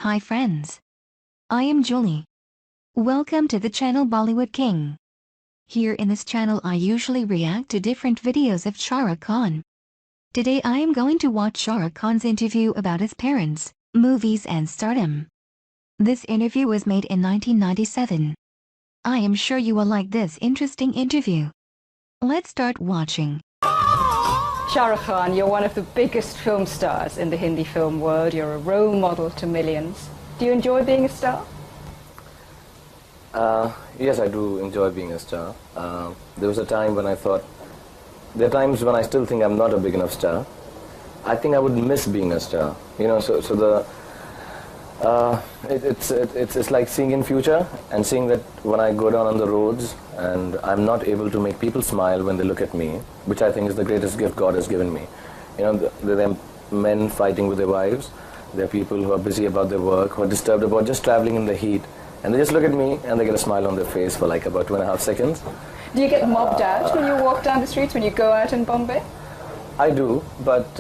Hi friends. I am Julie. Welcome to the channel Bollywood King. Here in this channel I usually react to different videos of Shah Rukh Khan. Today I am going to watch Shah Rukh Khan's interview about his parents, movies and stardom. This interview was made in 1997. I am sure you will like this interesting interview. Let's start watching. Shah Rukh Khan, you're one of the biggest film stars in the Hindi film world. You're a role model to millions. Do you enjoy being a star? Yes, I do enjoy being a star. There was a time when I thought, there are times when I still think I'm not a big enough star. I think I would miss being a star. You know, it's like seeing in future and seeing that when I go down on the roads and I'm not able to make people smile when they look at me, which I think is the greatest gift God has given me. You know, there are men fighting with their wives, there are people who are busy about their work, who are disturbed about just traveling in the heat, and they just look at me and they get a smile on their face for like about 2.5 seconds. Do you get mobbed out when you walk down the streets, when you go out in Bombay? I do, but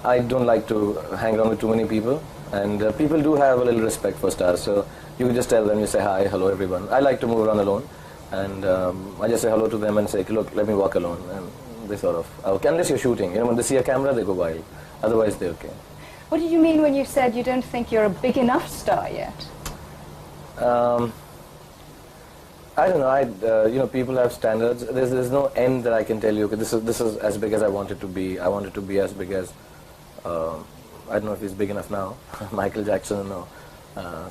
I don't like to hang around with too many people. And people do have a little respect for stars, so you can just tell them, you say hi, hello everyone. I like to move around alone, and I just say hello to them and say, look, let me walk alone, and they sort of, okay, unless you're shooting, you know, when they see a camera they go wild, otherwise they're okay. What did you mean when you said you don't think you're a big enough star yet? I don't know, you know, people have standards. There's no end that I can tell you, okay, this is as big as I want it to be. I want it to be as big as, I don't know if he's big enough now, Michael Jackson or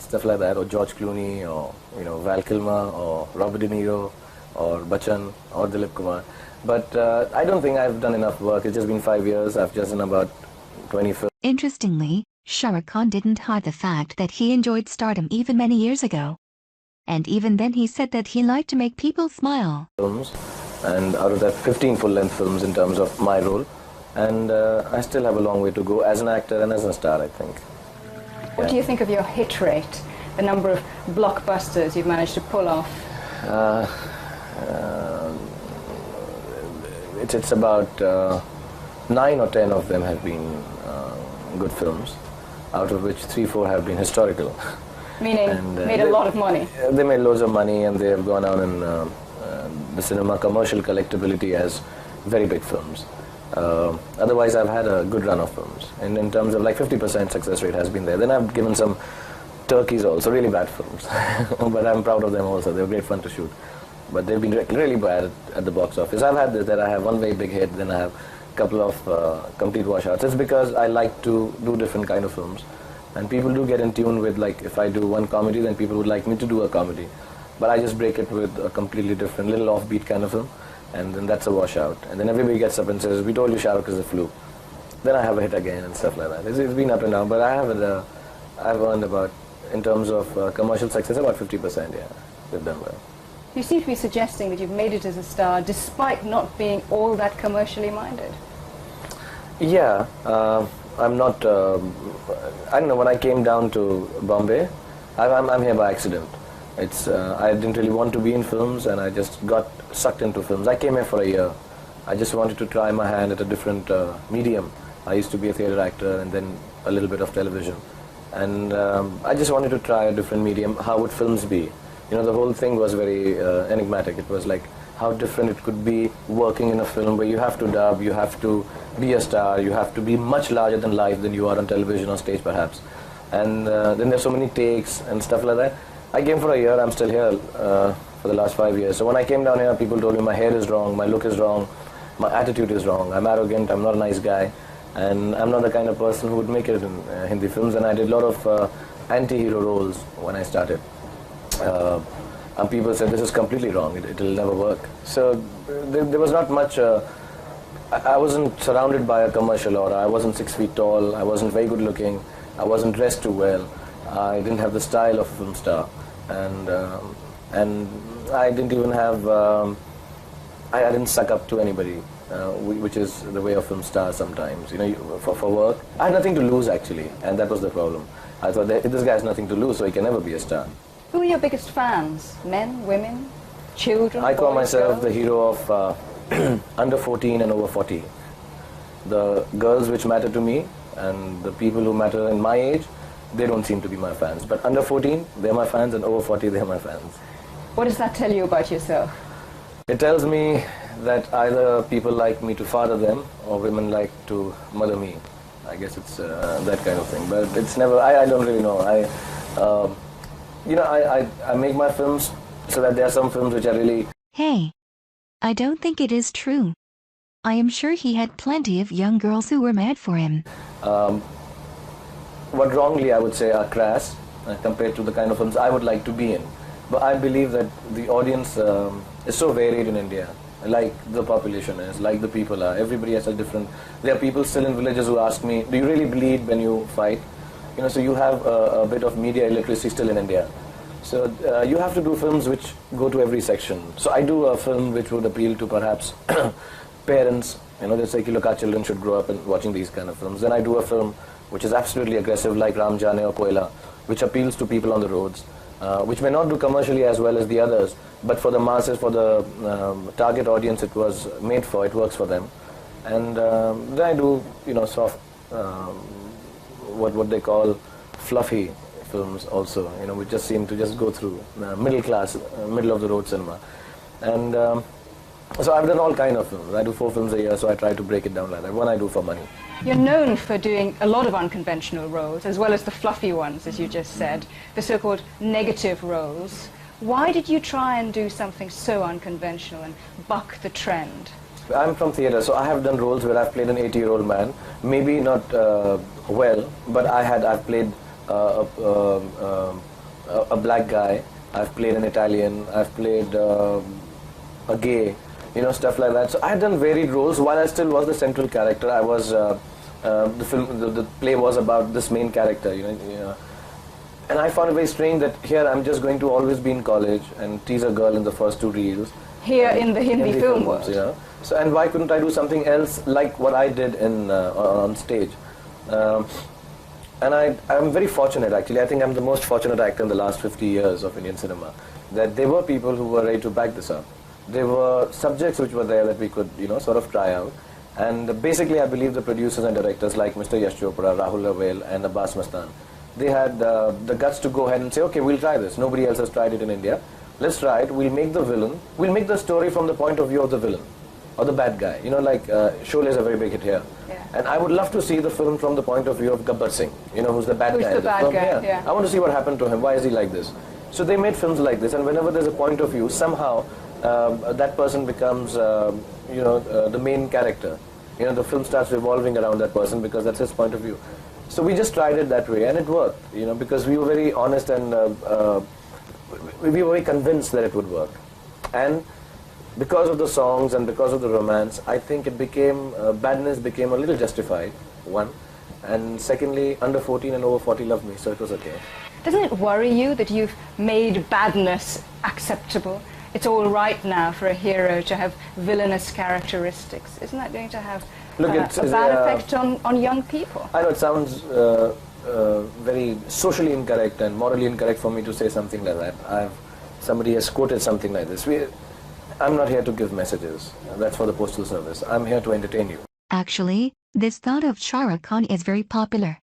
stuff like that, or George Clooney, or you know, Val Kilmer, or Robert De Niro, or Bachchan, or Dilip Kumar. But I don't think I've done enough work. It's just been 5 years. I've just done about 20 films. Interestingly, Shah Rukh Khan didn't hide the fact that he enjoyed stardom even many years ago. And even then he said that he liked to make people smile. And out of that 15 full-length films in terms of my role. And I still have a long way to go as an actor and as a star, I think. What do you think of your hit rate, the number of blockbusters you've managed to pull off? It's about 9 or 10 of them have been good films, out of which 3-4 have been historical. Meaning, and, made a lot of money? They made loads of money, and they have gone on in the cinema commercial collectability as very big films. Otherwise, I've had a good run of films, and in terms of like 50% success rate has been there. Then I've given some turkeys also, really bad films, but I'm proud of them also. They were great fun to shoot, but they've been really bad at the box office. I've had this, that I have one very big hit, then I have a couple of complete washouts. It's because I like to do different kind of films, and people do get in tune with, like, if I do one comedy, then people would like me to do a comedy, but I just break it with a completely different, little offbeat kind of film. And then that's a washout. And then everybody gets up and says, we told you Shah Rukh is a fluke. Then I have a hit again and stuff like that. It's been up and down, but I've earned about, in terms of commercial success, about 50%, yeah. They've done well. You seem to be suggesting that you've made it as a star despite not being all that commercially minded. Yeah, I'm not, I don't know, when I came down to Bombay, I'm here by accident. I didn't really want to be in films, and I just got sucked into films. I came here for a year. I just wanted to try my hand at a different medium. I used to be a theatre actor and then a little bit of television. And I just wanted to try a different medium. How would films be? You know, the whole thing was very enigmatic. It was like how different it could be working in a film where you have to dub, you have to be a star, you have to be much larger than life than you are on television or stage perhaps. And then there's so many takes and stuff like that. I came for a year, I'm still here for the last 5 years. So when I came down here, people told me my hair is wrong, my look is wrong, my attitude is wrong, I'm arrogant, I'm not a nice guy, and I'm not the kind of person who would make it in Hindi films. And I did a lot of anti-hero roles when I started. And people said, this is completely wrong, it'll never work. So there was not much, I wasn't surrounded by a commercial aura, I wasn't 6 feet tall, I wasn't very good looking, I wasn't dressed too well, I didn't have the style of a film star. And I didn't even have, I didn't suck up to anybody, which is the way of film stars sometimes, you know, for work. I had nothing to lose actually, and that was the problem. I thought, this guy has nothing to lose, so he can never be a star. Who are your biggest fans? Men, women, children? I call boys, myself girls? the hero of under 14 and over 40. The girls which matter to me, and the people who matter in my age, they don't seem to be my fans. But under 14, they're my fans, and over 40, they're my fans. What does that tell you about yourself? It tells me that either people like me to father them, or women like to mother me. I guess it's that kind of thing. But it's never, I don't really know. I make my films so that there are some films which are really... Hey, I don't think it is true. I am sure he had plenty of young girls who were mad for him. What wrongly I would say are crass compared to the kind of films I would like to be in. But I believe that the audience is so varied in India, like the population is, like the people are. Everybody has a different... There are people still in villages who ask me, do you really bleed when you fight? So you have a bit of media illiteracy still in India. So you have to do films which go to every section. So I do a film which would appeal to perhaps parents. They say look, our children should grow up and watching these kind of films. Then I do a film which is absolutely aggressive, like Ram Jane or Koila, which appeals to people on the roads, which may not do commercially as well as the others, but for the masses, for the target audience it was made for, it works for them. And then I do, soft, what they call fluffy films also, which just seem to just go through middle class, middle of the road cinema. And so I've done all kind of films. I do 4 films a year, so I try to break it down like that. One I do for money. You're known for doing a lot of unconventional roles, as well as the fluffy ones, as you just said, the so-called negative roles. Why did you try and do something so unconventional and buck the trend? I'm from theatre, so I have done roles where I've played an 80-year-old man. Maybe not well, but I've played a black guy. I've played an Italian. I've played a gay. Stuff like that. So I had done varied roles while I still was the central character. I was the play was about this main character. And I found it very strange that here I'm just going to always be in college and tease a girl in the first 2 reels. Here in the Hindi film world. Yeah. So and why couldn't I do something else like what I did on stage? And I'm very fortunate actually. I think I'm the most fortunate actor in the last 50 years of Indian cinema. That there were people who were ready to back this up. There were subjects which were there that we could, sort of try out. And basically, I believe the producers and directors like Mr. Yash Chopra, Rahul Ravel, and Abbas Mastan, they had the guts to go ahead and say, okay, we'll try this. Nobody else has tried it in India. Let's try it. We'll make the villain. We'll make the story from the point of view of the villain or the bad guy. Like Sholay is a very big hit here. Yeah. And I would love to see the film from the point of view of Gabbar Singh, who's the bad guy. Who's the bad guy, yeah. I want to see what happened to him. Why is he like this? So they made films like this, and whenever there's a point of view, somehow that person becomes, the main character. The film starts revolving around that person because that's his point of view. So we just tried it that way, and it worked. Because we were very honest and we were very convinced that it would work. And because of the songs and because of the romance, I think it became badness became a little justified. One, and secondly, under 14 and over 40 loved me, so it was okay. Doesn't it worry you that you've made badness acceptable? It's all right now for a hero to have villainous characteristics. Isn't that going to have a bad effect on young people? I know it sounds very socially incorrect and morally incorrect for me to say something like that. Somebody has quoted something like this. I'm not here to give messages. That's for the postal service. I'm here to entertain you. Actually, this thought of Shah Rukh Khan is very popular.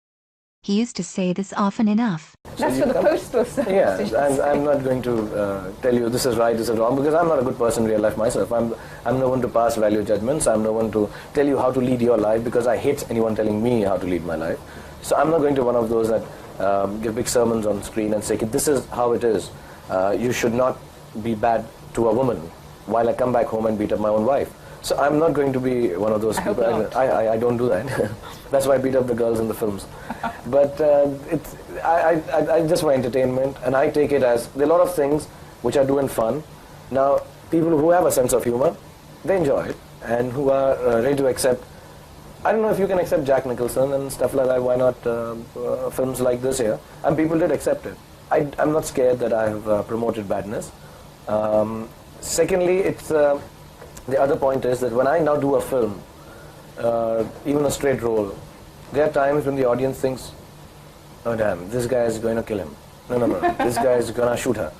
He used to say this often enough. That's for the postal service. Yeah, I'm not going to tell you this is right, this is wrong, because I'm not a good person in real life myself. I'm no one to pass value judgments. I'm no one to tell you how to lead your life, because I hate anyone telling me how to lead my life. So I'm not going to be one of those that give big sermons on screen and say, this is how it is. You should not be bad to a woman while I come back home and beat up my own wife. So I'm not going to be one of those people. I don't do that. That's why I beat up the girls in the films. But I just for entertainment, and I take it as there are a lot of things which I do in fun. Now, people who have a sense of humor, they enjoy it, and who are ready to accept. I don't know if you can accept Jack Nicholson and stuff like that. Why not films like this here? And people did accept it. I'm not scared that I have promoted badness. Secondly, it's the other point is that when I now do a film, even a straight role, there are times when the audience thinks, oh damn, this guy is going to kill him. No, this guy is going to shoot her.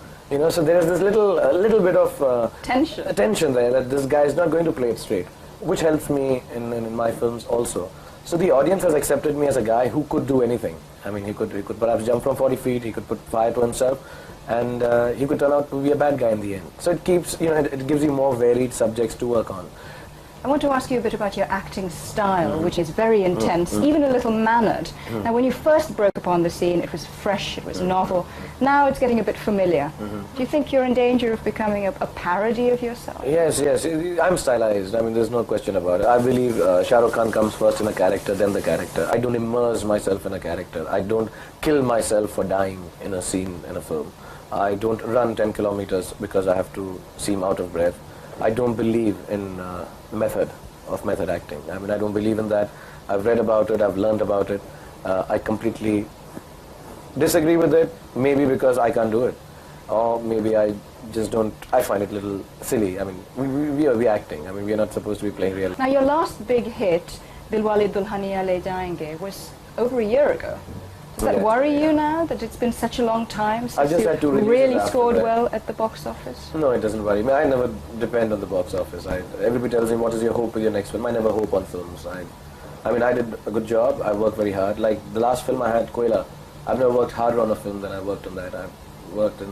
So there's this little bit of tension there, that this guy is not going to play it straight, which helps me in my films also. So the audience has accepted me as a guy who could do anything. I mean, he could perhaps jump from 40 feet, he could put fire to himself, and he could turn out to be a bad guy in the end. So it keeps, you know, it gives you more varied subjects to work on. I want to ask you a bit about your acting style, which is very intense, even a little mannered. Now, when you first broke upon the scene, it was fresh, it was novel. Now it's getting a bit familiar. Do you think you're in danger of becoming a parody of yourself? Yes, yes. I'm stylized. I mean, there's no question about it. I believe Shah Rukh Khan comes first in a character, then the character. I don't immerse myself in a character. I don't kill myself for dying in a scene in a film. I don't run 10 kilometers because I have to seem out of breath. I don't believe in method acting. I mean, I don't believe in that. I've read about it, I've learned about it. I completely disagree with it, maybe because I can't do it. Or maybe I just don't, I find it a little silly. I mean, we are acting. I mean, we are not supposed to be playing real. Now, your last big hit, Dilwale Dulhaniya Le Jayenge, was over a year ago. Does that worry you now, that it's been such a long time since you really scored well at the box office? No, it doesn't worry me. I never depend on the box office. Everybody tells me, what is your hope with your next film? I never hope on films. I mean, I did a good job. I worked very hard. Like the last film I had, Koila, I've never worked harder on a film than I worked on that. I've worked in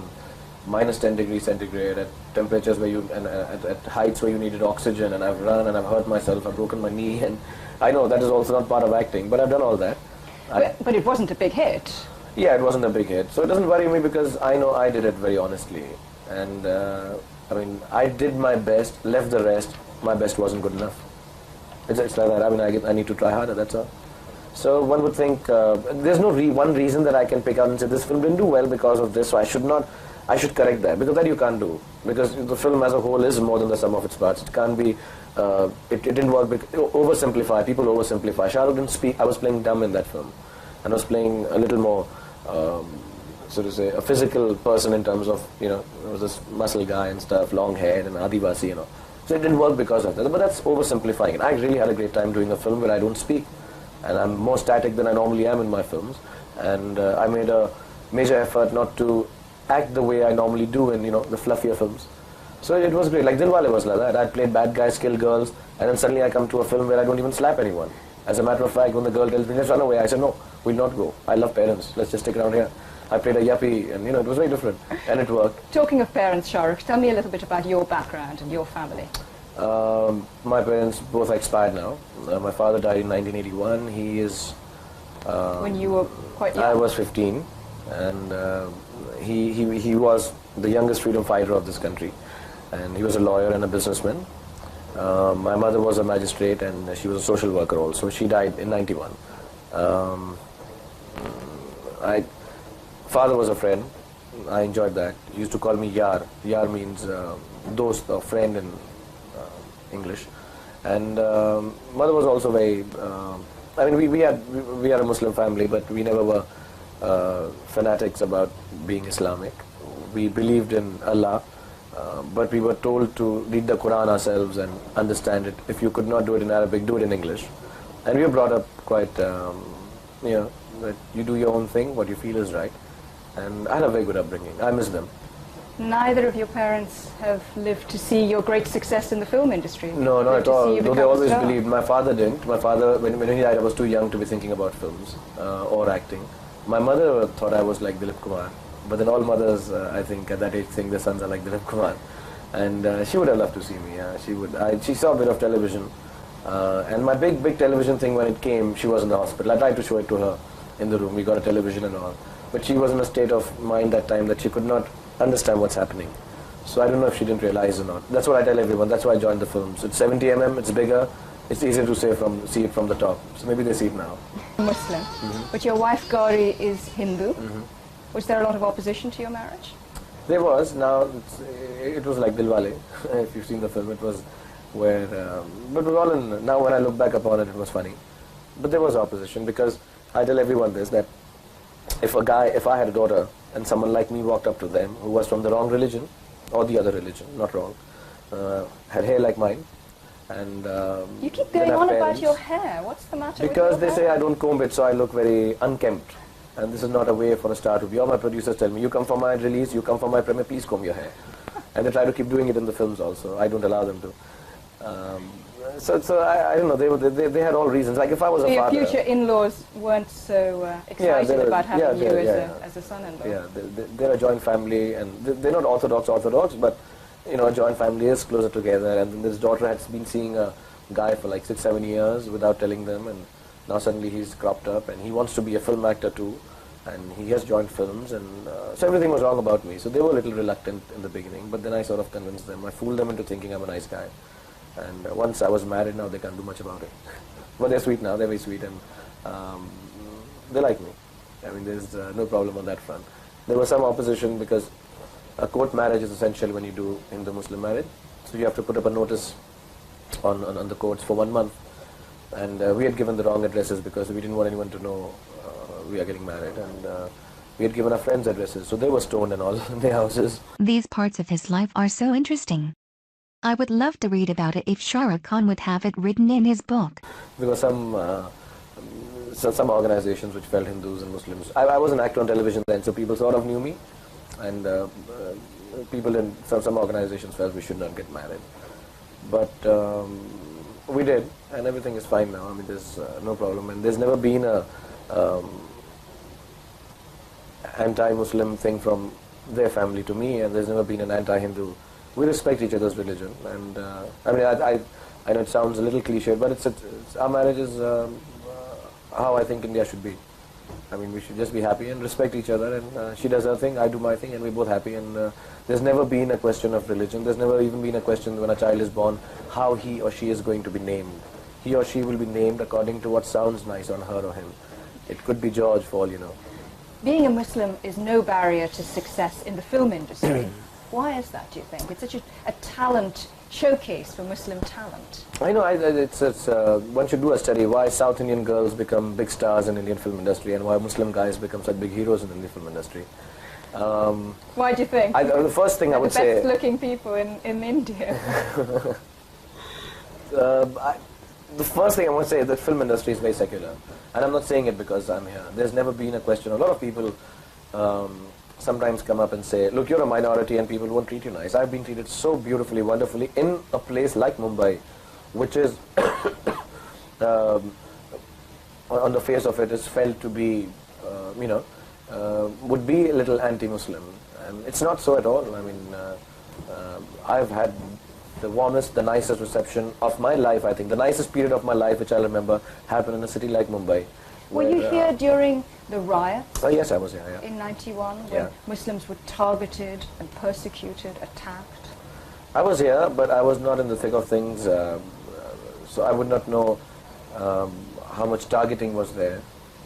minus 10 degrees centigrade at temperatures where you, and at heights where you needed oxygen, and I've run and I've hurt myself, I've broken my knee, and I know that is also not part of acting, but I've done all that. But it wasn't a big hit. Yeah, it wasn't a big hit. So it doesn't worry me because I know I did it very honestly. And I mean, I did my best, left the rest. My best wasn't good enough. It's like that. I mean, I need to try harder, that's all. So one would think, there's no one reason that I can pick out and say, this film didn't do well because of this, so I should correct that. Because that you can't do. Because the film as a whole is more than the sum of its parts. It can't be, it didn't work, oversimplify, people oversimplify. Shah Rukh didn't speak, I was playing dumb in that film. And I was playing a little more, so to say, a physical person in terms of, you know, there was this muscle guy and stuff, long hair and Adivasi, you know. So it didn't work because of that. But that's oversimplifying it. I really had a great time doing a film where I don't speak. And I'm more static than I normally am in my films. And I made a major effort not to act the way I normally do in, you know, the fluffier films. So it was great. Like Dilwale was like that. I played bad guys, kill girls, and then suddenly I come to a film where I don't even slap anyone. As a matter of fact, when the girl tells me, let's run away, I said, no, we'll not go. I love parents. Let's just stick around here. I played a yuppie, and, you know, it was very different. And it worked. Talking of parents, Shah Rukh, tell me a little bit about your background and your family. My parents both expired now. My father died in 1981. He is... when you were quite young? I was 15. And he was the youngest freedom fighter of this country. And he was a lawyer and a businessman. My mother was a magistrate and she was a social worker also. She died in 91. Father was a friend. I enjoyed that. He used to call me Yar. Yar means dost or friend in English. And mother was also very... I mean, we are a Muslim family, but we never were fanatics about being Islamic. We believed in Allah. But we were told to read the Quran ourselves and understand it. If you could not do it in Arabic, do it in English. And we were brought up quite, you know, that you do your own thing, what you feel is right. And I had a very good upbringing. I miss them. Neither of your parents have lived to see your great success in the film industry. No, not at all. Though they always believed. My father didn't. My father, when he died, I was too young to be thinking about films or acting. My mother thought I was like Dilip Kumar. But then all mothers, I think, at that age think their sons are like Dilip Kumar. And she would have loved to see me. She would. She saw a bit of television. And my big television thing, when it came, she was in the hospital. I tried to show it to her in the room. We got a television and all. But she was in a state of mind that time that she could not understand what's happening. So I don't know if she didn't realize or not. That's what I tell everyone. That's why I joined the films. It's 70 mm, it's bigger. It's easier to see it from the top. So maybe they see it now. Muslim. But your wife Gauri is Hindu. Was there a lot of opposition to your marriage? There was. Now, it was like Dilwale. If you've seen the film, it was where... but it was all in... Now when I look back upon it, it was funny. But there was opposition because I tell everyone this, that if I had a daughter and someone like me walked up to them who was from the wrong religion, or the other religion, not wrong, had hair like mine, and... you keep going on about your hair. What's the matter with your hair? Because they say I don't comb it, so I look very unkempt. And this is not a way for a star to be. All my producers tell me, you come for my release, you come for my premiere, please comb your hair. And they try to keep doing it in the films also. I don't allow them to. So I don't know. They had all reasons. Like if I was so a father. your future in-laws weren't so excited about having you as a son-in-law. Yeah, they're a joint family, and they're not orthodox, but you know, a joint family is closer together. And then this daughter has been seeing a guy for like 6-7 years without telling them, and now suddenly he's cropped up, and he wants to be a film actor too, and he has joined films, and so everything was wrong about me. So they were a little reluctant in the beginning, but then I sort of convinced them. I fooled them into thinking I'm a nice guy. And once I was married, now they can't do much about it. But they're sweet now, they're very sweet, and they like me. I mean, there's no problem on that front. There was some opposition because a court marriage is essential when you do Hindu-Muslim marriage. So you have to put up a notice on the courts for 1 month. And we had given the wrong addresses because we didn't want anyone to know we are getting married. And we had given our friends addresses, so they were stoned and all in their houses. These parts of his life are so interesting. I would love to read about it if Shah Rukh Khan would have it written in his book. There were some organizations which felt Hindus and Muslims. I was an actor on television then, so people sort of knew me, and people in some organizations felt we should not get married. But we did, and everything is fine now. I mean, there's no problem, and there's never been a anti-Muslim thing from their family to me, and there's never been an anti-Hindu. We respect each other's religion, and I mean, I know it sounds a little cliche, but it's our marriage is how I think India should be. I mean, we should just be happy and respect each other, and she does her thing, I do my thing, and we're both happy. And there's never been a question of religion. There's never even been a question when a child is born how he or she is going to be named. He or she will be named according to what sounds nice on her or him. It could be George for all you know. Being a Muslim is no barrier to success in the film industry. Why is that, do you think? It's such a talent showcase for Muslim talent. I know, it's one should do a study why South Indian girls become big stars in Indian film industry and why Muslim guys become such big heroes in Indian film industry. Why do you think? The first thing I would say... the best looking people in India. The first thing I want to say is that film industry is very secular. And I'm not saying it because I'm here. There's never been a question. A lot of people sometimes come up and say, look, you're a minority and people won't treat you nice. I've been treated so beautifully, wonderfully in a place like Mumbai, which is, on the face of it, is felt to be, would be a little anti-Muslim. And it's not so at all. I mean, I've had the warmest, the nicest reception of my life, I think. The nicest period of my life, which I remember, happened in a city like Mumbai. Were you here during the riots? Oh, yes, I was here, yeah. In 91, when Muslims were targeted and persecuted, attacked? I was here, but I was not in the thick of things, so I would not know how much targeting was there.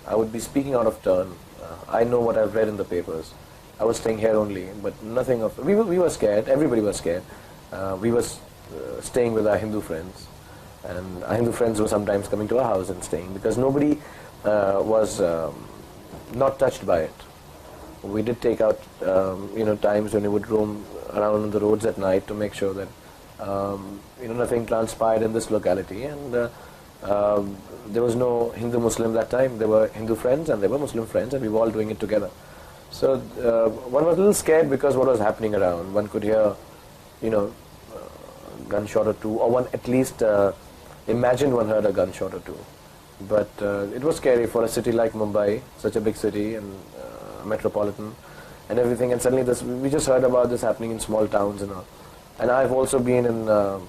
I would be speaking out of turn. I know what I've read in the papers. I was staying here only, but nothing of... We were scared, everybody was scared. We were staying with our Hindu friends, and our Hindu friends were sometimes coming to our house and staying, because nobody was not touched by it. We did take out, times when we would roam around on the roads at night to make sure that, nothing transpired in this locality. And there was no Hindu-Muslim that time. There were Hindu friends and there were Muslim friends, and we were all doing it together. So one was a little scared because what was happening around. One could hear, gunshot or two, or one at least imagined one heard a gunshot or two. But it was scary for a city like Mumbai, such a big city and metropolitan and everything, and suddenly we just heard about this happening in small towns and all. And I've also been in the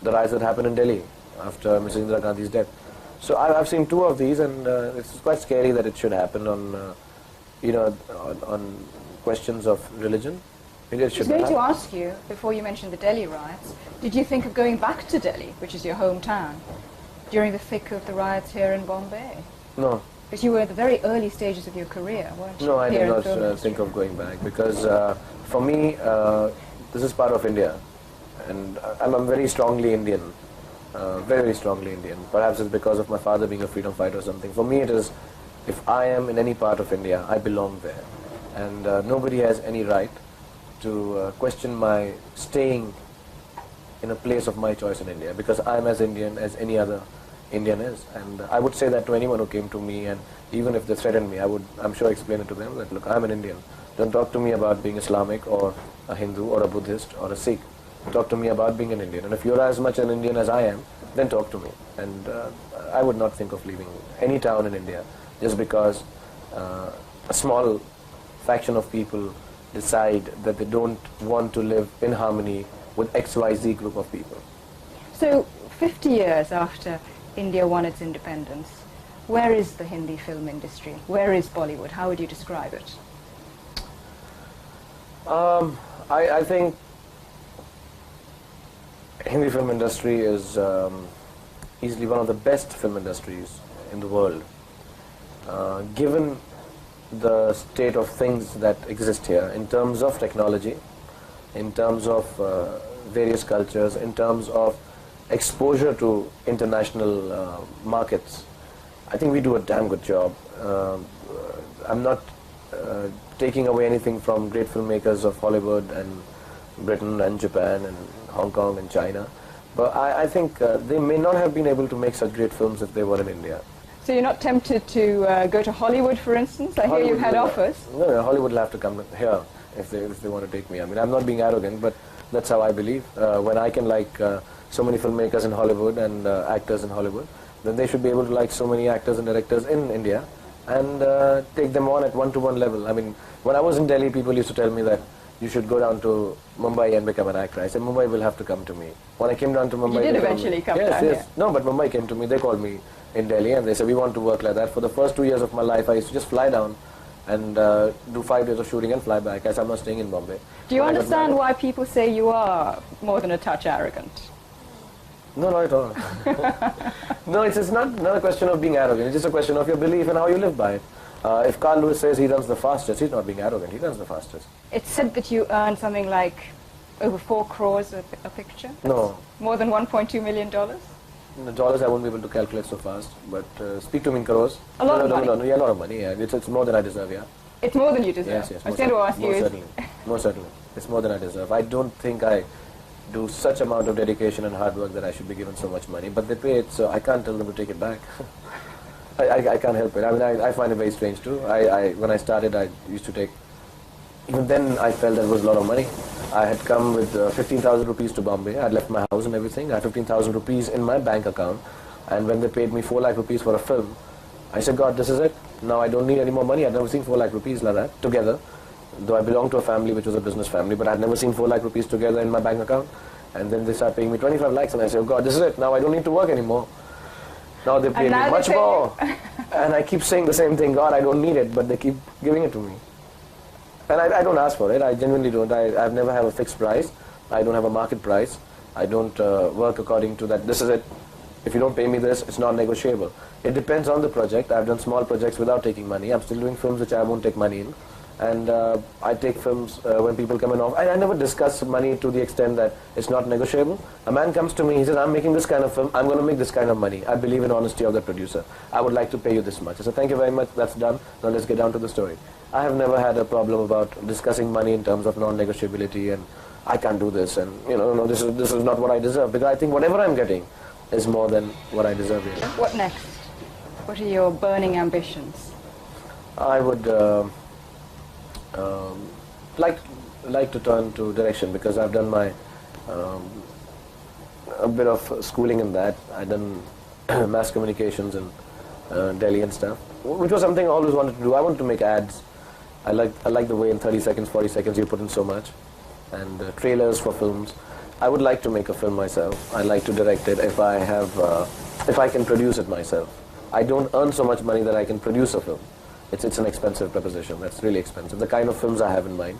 riots that happened in Delhi after Mrs. Indira Gandhi's death. So I've seen two of these, and it's quite scary that it should happen on, on questions of religion. I was going to ask you, before you mentioned the Delhi riots, did you think of going back to Delhi, which is your hometown, during the thick of the riots here in Bombay? No. Because you were at the very early stages of your career, weren't you? No, I did not think of going back, because for me, this is part of India, and I'm very strongly Indian, very strongly Indian. Perhaps it's because of my father being a freedom fighter or something. For me it is, if I am in any part of India, I belong there, and nobody has any right to question my staying in a place of my choice in India, because I'm as Indian as any other Indian is. And I would say that to anyone who came to me, and even if they threatened me, I would, I'm sure, explain it to them that, look, I'm an Indian. Don't talk to me about being Islamic or a Hindu or a Buddhist or a Sikh. Talk to me about being an Indian. And if you're as much an Indian as I am, then talk to me. And I would not think of leaving any town in India just because a small fraction of people decide that they don't want to live in harmony with XYZ group of people. So 50 years after India won its independence, where is the Hindi film industry? Where is Bollywood? How would you describe it? I think Hindi film industry is easily one of the best film industries in the world. Given the state of things that exist here in terms of technology, in terms of various cultures, in terms of exposure to international markets, I think we do a damn good job. I'm not taking away anything from great filmmakers of Hollywood and Britain and Japan and Hong Kong and China, but I think they may not have been able to make such great films if they were in India. So you're not tempted to go to Hollywood, for instance? I hear you had offers. No, Hollywood will have to come here if they want to take me. I mean, I'm not being arrogant, but that's how I believe. When I can like so many filmmakers in Hollywood and actors in Hollywood, then they should be able to like so many actors and directors in India and take them on at one-to-one level. I mean, when I was in Delhi, people used to tell me that you should go down to Mumbai and become an actor. I said, Mumbai will have to come to me. When I came down to Mumbai... You did eventually come down here. here. No, but Mumbai came to me. They called me in Delhi and they said, we want to work like that. For the first 2 years of my life, I used to just fly down and do 5 days of shooting and fly back, as I'm not staying in Bombay. Do you understand why people say you are more than a touch arrogant? No, not at all. No, it's not a question of being arrogant. It's just a question of your belief and how you live by it. If Carl Lewis says he runs the fastest, he's not being arrogant. He runs the fastest. It's said that you earn something like over 4 crores a picture? No. More than $1.2 million? The dollars I won't be able to calculate so fast, but speak to me in crores. A lot of money? No, yeah, a lot of money, yeah. It's more than I deserve, yeah. It's more than you deserve? Yes. I was going to ask you. Most certainly. It's more than I deserve. I don't think I do such amount of dedication and hard work that I should be given so much money, but they pay it, so I can't tell them to take it back. I can't help it. I mean, I find it very strange too. When I started, I used to take, even then I felt that was a lot of money. I had come with 15,000 rupees to Bombay. I had left my house and everything. I had 15,000 rupees in my bank account. And when they paid me 4 lakh rupees for a film, I said, God, this is it. Now I don't need any more money. I'd never seen 4 lakh rupees like that together. Though I belonged to a family which was a business family, but I'd never seen 4 lakh rupees together in my bank account. And then they start paying me 25 lakhs and I said, oh God, this is it. Now I don't need to work anymore. Now they pay me much more. And I keep saying the same thing, God, I don't need it, but they keep giving it to me. And I don't ask for it, I genuinely don't. I've never had a fixed price. I don't have a market price. I don't work according to that, this is it. If you don't pay me this, it's not negotiable. It depends on the project. I've done small projects without taking money. I'm still doing films which I won't take money in. And I take films when people come in off. I never discuss money to the extent that it's not negotiable. A man comes to me, he says, I'm making this kind of film, I'm going to make this kind of money. I believe in honesty of the producer. I would like to pay you this much. I said, thank you very much, that's done. Now let's get down to the story. I have never had a problem about discussing money in terms of non-negotiability and I can't do this and no, this is not what I deserve, because I think whatever I'm getting is more than what I deserve here. What next? What are your burning ambitions? I would like to turn to direction, because I've done my a bit of schooling in that. I've done mass communications in Delhi and stuff, which was something I always wanted to do. I wanted to make ads. I like the way in 30 seconds, 40 seconds you put in so much, and trailers for films. I would like to make a film myself. I like to direct it if I can produce it myself. I don't earn so much money that I can produce a film. It's an expensive proposition. That's really expensive. The kind of films I have in mind,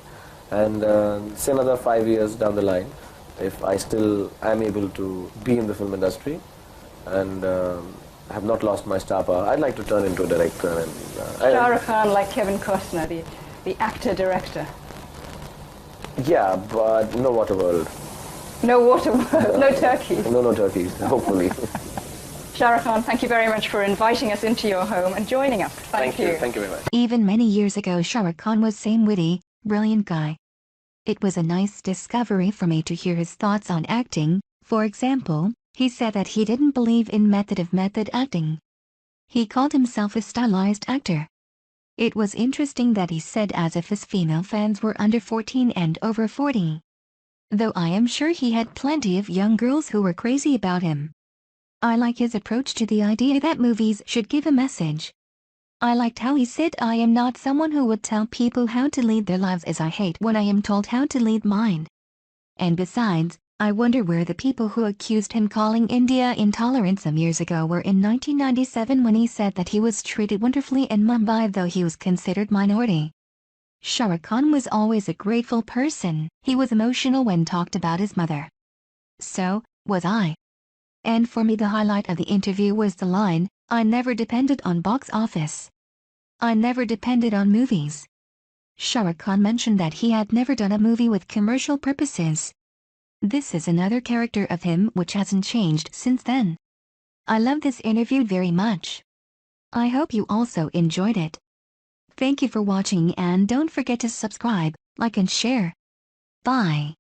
and say another 5 years down the line, if I still am able to be in the film industry and have not lost my star power, I'd like to turn into a director. And Shah Rukh Khan, like Kevin Costner, the actor-director. Yeah, but no Waterworld. No Waterworld, no turkeys. No turkeys, hopefully. Shah Rukh Khan, thank you very much for inviting us into your home and joining us. Thank you. Thank you very much. Even many years ago, Shah Rukh Khan was same witty, brilliant guy. It was a nice discovery for me to hear his thoughts on acting. For example, he said that he didn't believe in method acting. He called himself a stylized actor. It was interesting that he said as if his female fans were under 14 and over 40. Though I am sure he had plenty of young girls who were crazy about him. I like his approach to the idea that movies should give a message. I liked how he said, "I am not someone who would tell people how to lead their lives, as I hate when I am told how to lead mine." And besides, I wonder where the people who accused him calling India intolerant some years ago were in 1997 when he said that he was treated wonderfully in Mumbai though he was considered minority. Shah Rukh Khan was always a grateful person. He was emotional when talked about his mother. So was I. And for me the highlight of the interview was the line, "I never depended on box office. I never depended on movies." Shah Rukh Khan mentioned that he had never done a movie with commercial purposes. This is another character of him which hasn't changed since then. I love this interview very much. I hope you also enjoyed it. Thank you for watching and don't forget to subscribe, like and share. Bye.